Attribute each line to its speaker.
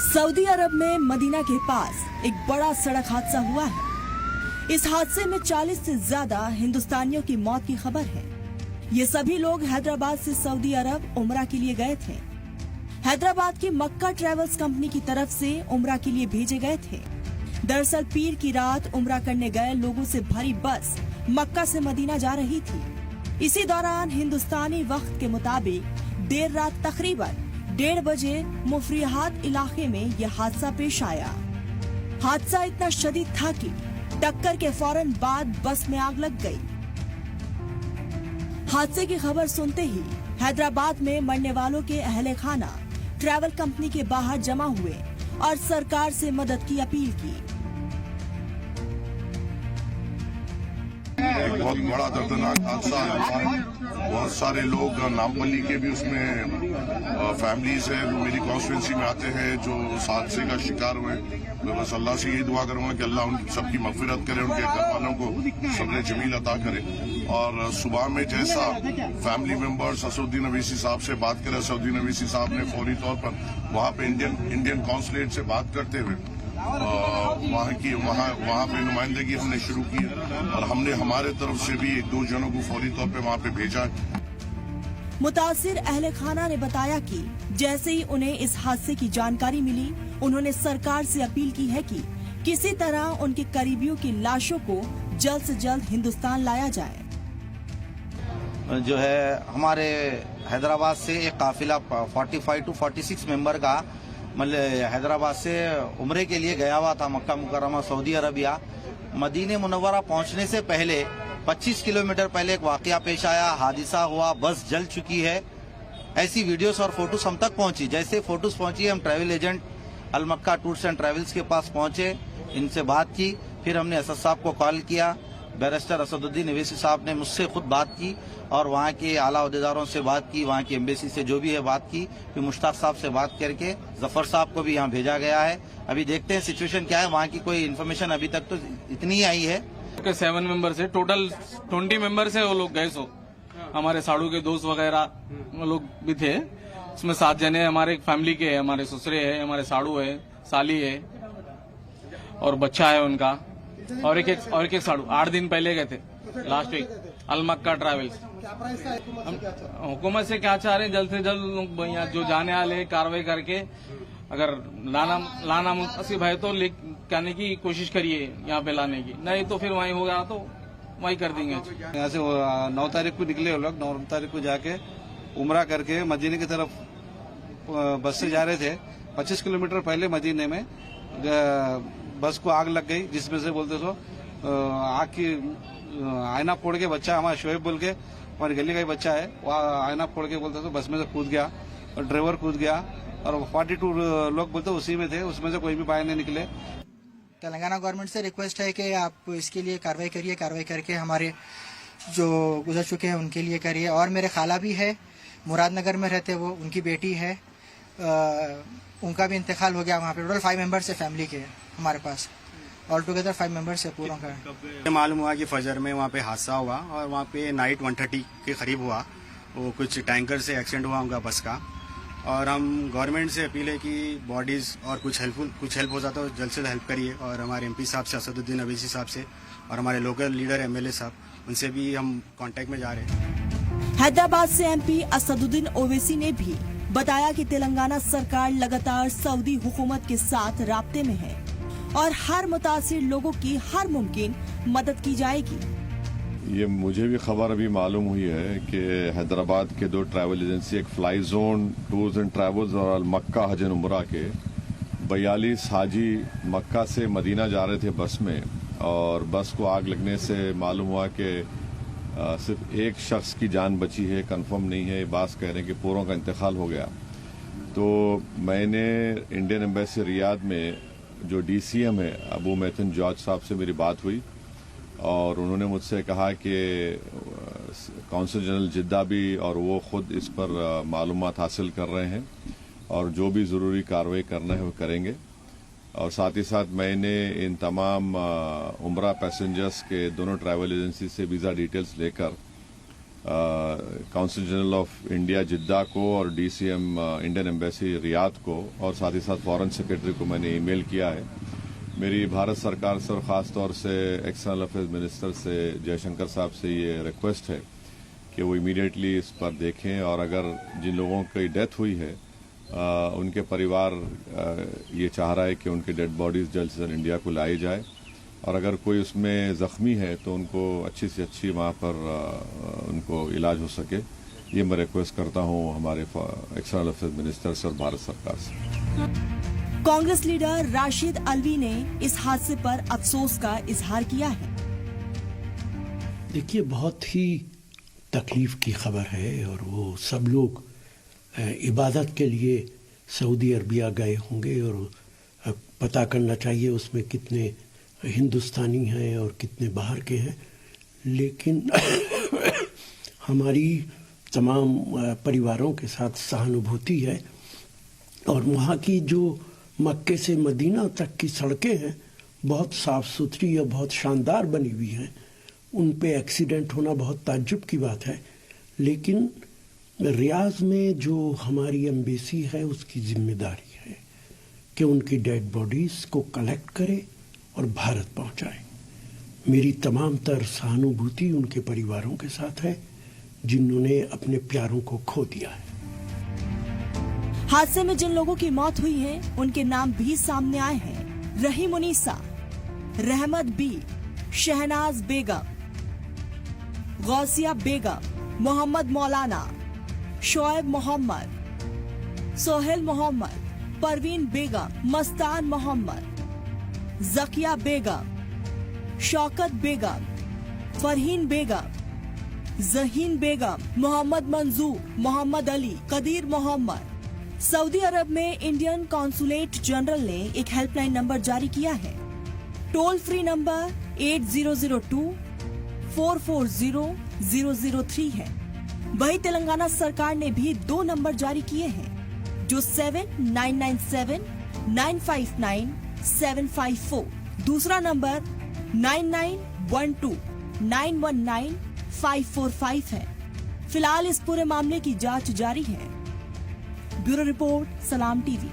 Speaker 1: Saudi अरब में Medina के पास एक बड़ा सड़क हादसा हुआ है। इस हादसे में 40 से ज्यादा हिंदुस्तानियों की मौत की खबर है। ये सभी लोग हैदराबाद से सऊदी अरब उमरा के लिए गए थे। हैदराबाद की मक्का ट्रेवल्स कंपनी की तरफ से उमरा के लिए भेजे गए थे। दरअसल पीर की रात उमरा करने गए लोगों से भरी बस मक्का से मदीना जा रही थी। इसी दौरान हिंदुस्तानी वक्त के मुताबिक देर रात तकरीबन 1:30 बजे मुफरिहात इलाके में यह हादसा पेश आया। हादसा इतना शदीद था कि टक्कर के फौरन बाद बस में आग लग गई। हादसे की खबर सुनते ही हैदराबाद में मरने वालों के अहले खाना ट्रैवल कंपनी के बाहर जमा हुए और सरकार से मदद की अपील की।
Speaker 2: एक बहुत बड़ा दर्दनाक हादसा है। बहुत सारे लोग नामपल्ली के भी उसमें फैमिलीज हैं जो मेरी कॉन्स्टिट्यूंसी में आते हैं जो इस हादसे का शिकार हुए। मैं बस अल्लाह से यही दुआ करूंगा कि अल्लाह उन सबकी मगफिरत करे, उनके घर वालों को सब्र जमील अता करे। और सुबह में जैसा फैमिली मेंबर्स असदुद्दीन अवीसी साहब से बात करे, असदुद्दीन अवीसी साहब ने फौरी तौर पर वहां पे इंडियन कॉन्सुलेट से बात करते हुए वहाँ पे नुमाइंदगी हमने शुरू की और हमने हमारे तरफ से भी 1-2 जनों को फौरी तौर पे वहाँ पे भेजा।
Speaker 1: मुतासिर अहले खाना ने बताया कि जैसे ही उन्हें इस हादसे की जानकारी मिली, उन्होंने सरकार से अपील की है कि किसी तरह उनके करीबियों की लाशों को जल्द से जल्द हिंदुस्तान लाया जाए।
Speaker 3: जो है हमारे हैदराबाद से एक काफिला 45 to 46 मेंबर का मतलब हैदराबाद से उम्रे के लिए गया हुआ था मक्का मुकर्रमा सऊदी अरबिया। मदीने मुनव्वरा पहुंचने से पहले 25 किलोमीटर पहले एक वाकया पेश आया, हादसा हुआ, बस जल चुकी है। ऐसी वीडियोस और फोटोस हम तक पहुंची। जैसे फोटोस पहुंची हम travel agent Al Makkah tours and travels के पास पहुंचे, इनसे बात की। फिर हमने असद साहब को कॉल किया। बैरिस्टर असदुद्दीन अवीसी साहब ने मुझसे खुद बात की और वहाँ के आला अहदेदारों से बात की, वहाँ की एम्बेसी से जो भी है बात की। फिर मुश्ताक साहब से बात करके जफर साहब को भी यहाँ भेजा गया है। अभी देखते हैं सिचुएशन क्या है। वहाँ की कोई इन्फॉर्मेशन अभी तक तो इतनी ही आई है।
Speaker 4: 7 मेंबर से टोटल 20 मेंबर से वो लोग गए। सो हमारे साड़ू के दोस्त वगैरह वो लोग भी थे। उसमें 7 जने हमारे फैमिली के हैं, हमारे ससुरे है, हमारे साड़ू है, साली है और बच्चा है उनका और एक साड़ू 8 दिन पहले गए थे लास्ट वीक अल मक्का ट्रैवल्स। हुकूमत से क्या चाह रहे हैं, जल्द से जल्द यहाँ जो जाने वाले कार्रवाई करके अगर लाना मुनासिब है तो लाने की कोशिश करिए, यहाँ पे लाने की, नहीं तो फिर वहीं होगा तो वहीं कर देंगे।
Speaker 5: यहाँ से 9 तारीख को निकले वो लोग। 9 तारीख को जाके उमरा करके मदीने की तरफ बस से जा रहे थे। 25 किलोमीटर पहले मदीने में बस को आग लग गई, जिसमें से बोलते सो आग की आईना फोड़ के बच्चा, हमारा शोएब बोल के हमारी गली का ही बच्चा है, वह आईना फोड़ के बोलते सो बस में से कूद गया और ड्राइवर कूद गया और 42 लोग बोलते उसी में थे, उसमें से कोई भी बाहर नहीं निकले।
Speaker 6: तेलंगाना गवर्नमेंट से रिक्वेस्ट है कि आप इसके लिए कार्रवाई करिए, कार्रवाई करके हमारे जो गुजर चुके हैं उनके लिए करिए। और मेरे खाला भी है, मुरादनगर में रहते वो, उनकी बेटी है, उनका भी इंतकाल हो गया। वहाँ पे टोटल 5 मेंबर्स है फैमिली के हमारे पास, ऑल टुगेदर 5 मेंबर्स है पूरों का।
Speaker 7: मालूम हुआ कि फजर में वहाँ पे हादसा हुआ और वहाँ पे नाइट 1:30 के करीब हुआ। वो कुछ टैंकर से एक्सीडेंट हुआ उनका बस का। और हम गवर्नमेंट से अपील है कि बॉडीज और कुछ हेल्प हो जाता है जल्द से जल्द हेल्प करिए। और हमारे MP साहब से, असदुद्दीन अवीसी साहब से और हमारे लोकल लीडर MLA साहब, उनसे भी हम कांटेक्ट में जा रहे हैं।
Speaker 1: हैदराबाद से MP असदुद्दीन ओवैसी ने भी बताया कि तेलंगाना सरकार लगातार सऊदी हुकूमत के साथ राब्ते में है और हर मुतासिर लोगों की हर मुमकिन मदद की जाएगी।
Speaker 2: ये मुझे भी खबर अभी मालूम हुई है कि हैदराबाद के 2 ट्रैवल एजेंसी, एक fly zone tours and travels और अल मक्का हज एंड उमरा के 42 हाजी मक्का से मदीना जा रहे थे बस में। और बस को आग लगने से मालूम हुआ कि सिर्फ एक शख्स की जान बची है, कंफर्म नहीं है। बात कह रहे हैं कि पूरों का इंतकाल हो गया। तो मैंने इंडियन एम्बेसी रियाद में जो DCM है अबू मैथन जॉर्ज साहब से मेरी बात हुई और उन्होंने मुझसे कहा कि कौंसल जनरल जिद्दा भी और वो खुद इस पर मालूमात हासिल कर रहे हैं और जो भी ज़रूरी कार्रवाई करना है वो करेंगे। और साथ ही साथ मैंने इन तमाम उमरा पैसेंजर्स के दोनों ट्रैवल एजेंसी से वीज़ा डिटेल्स लेकर काउंसिल जनरल ऑफ इंडिया जिद्दा को और डीसीएम इंडियन एम्बेसी रियाद को और साथ ही साथ फॉरेन सेक्रेटरी को मैंने ईमेल किया है। मेरी भारत सरकार से और ख़ास तौर से एक्सटर्नल अफेयर्स मिनिस्टर से जयशंकर साहब से ये रिक्वेस्ट है कि वो इमीडिएटली इस पर देखें और अगर जिन लोगों की डेथ हुई है उनके परिवार ये चाह रहा है कि उनकी डेड बॉडीज जल्द से जल्द इंडिया को लाई जाए और अगर कोई उसमें जख्मी है तो उनको अच्छी से अच्छी वहाँ पर उनको इलाज हो सके। ये मैं रिक्वेस्ट करता हूँ हमारे एक्सटर्नल अफेयर्स मिनिस्टर से और भारत सरकार से।
Speaker 1: कांग्रेस लीडर राशिद अलवी ने इस हादसे पर अफसोस का इजहार किया है।
Speaker 8: देखिए, बहुत ही तकलीफ की खबर है और वो सब लोग इबादत के लिए सऊदी अरबिया गए होंगे और पता करना चाहिए उसमें कितने हिंदुस्तानी हैं और कितने बाहर के हैं, लेकिन हमारी तमाम परिवारों के साथ सहानुभूति है। और वहाँ की जो मक्के से मदीना तक की सड़कें हैं बहुत साफ़ सुथरी और बहुत शानदार बनी हुई हैं। उन पे एक्सीडेंट होना बहुत ताज्जुब की बात है, लेकिन रियाज में जो हमारी एम्बेसी है उसकी जिम्मेदारी है कि उनकी डेड बॉडीज़ को कलेक्ट करे और भारत पहुंचाए। मेरी तमाम तर सहानुभूति उनके परिवारों के साथ है जिन्होंने अपने प्यारों को खो दिया है।
Speaker 1: हादसे में जिन लोगों की मौत हुई है उनके नाम भी सामने आए हैं। रहीम उनीसा, रहमत बी, शहनाज बेगम, गौसिया बेगम, मोहम्मद मौलाना, शोएब मोहम्मद, सोहेल मोहम्मद, परवीन बेगम, मस्तान मोहम्मद, जकिया बेगम, शौकत बेगम, फरहीन बेगम, जहीन बेगम, मोहम्मद मंजूर, मोहम्मद अली, कदीर मोहम्मद। सऊदी अरब में इंडियन कॉन्सुलेट जनरल ने एक हेल्पलाइन नंबर जारी किया है। टोल फ्री नंबर 8002 440 003 है। वही तेलंगाना सरकार ने भी 2 नंबर जारी किए हैं जो 7997 959 754, दूसरा नंबर 9912 919 545 है। फिलहाल इस पूरे मामले की जांच जारी है। ब्यूरो रिपोर्ट, सलाम टीवी।